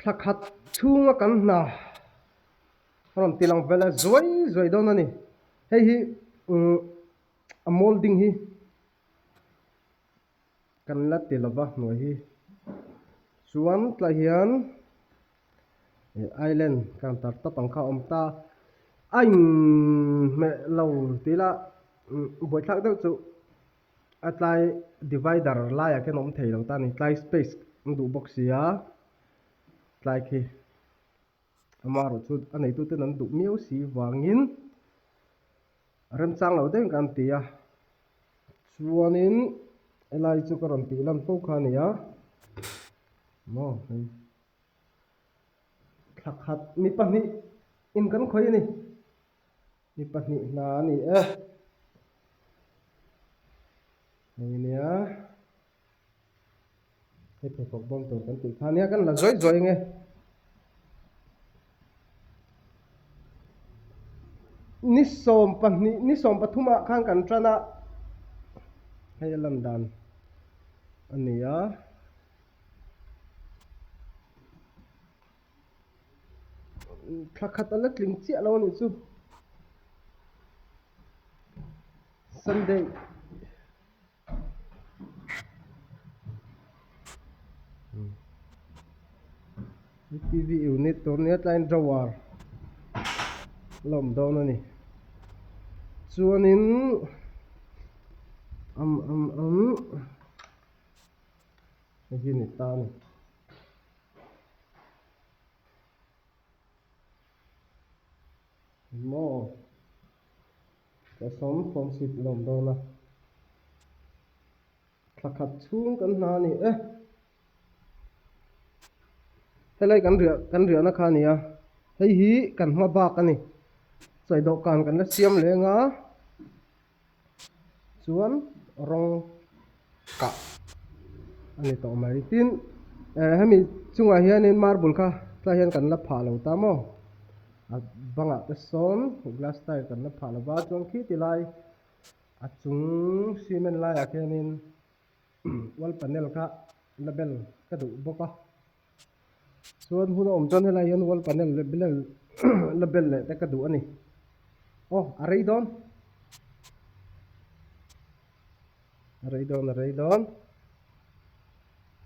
thakhat chunga kan na ron tilang vela zoi don ani hei hi a molding hi kan la tilova noi hi chuan tla hian island kan tar ta pangkha omta anh mẹ lâu tí là buổi thắc đâu chú apply divider lai cái nôm thầy đầu ta này apply space đủ box ya apply khi mà rồi chú anh ấy tôi tên là đủ miêu xí vangin rem sang lâu đấy kan tia chuanin apply chú cái rem tí làm tốt khan ya mo khắc khát mi pan ni in kan khoi ni mi pan ni na ni này nè cái phải phục bom tổ kan tụi khan ya kan là roi nghe ni som pathuma khang kan trana hay London anh ya khắc alak ling chia lo ni chu Sunday TV unit tornet line drawer lom dawn ani chuanin hi ni ta ni mo cái xóm phone xịt lom dawn na khắc chung kan na ni helai kan rửa na kha ni a hei hi kan hma bak ani chai do kan la siam lenga chuan rong ka ani to mai tin hemi chunga hianin marble kha tla hian kan la pha lo ta mo a banga te son glass tile kan la pha lo ba chuan khi ti lai a chung cement lai a khianin wall panel kha label ka du boka chuan hun om chuan helai hian wall panel label le te ka du ani a rei don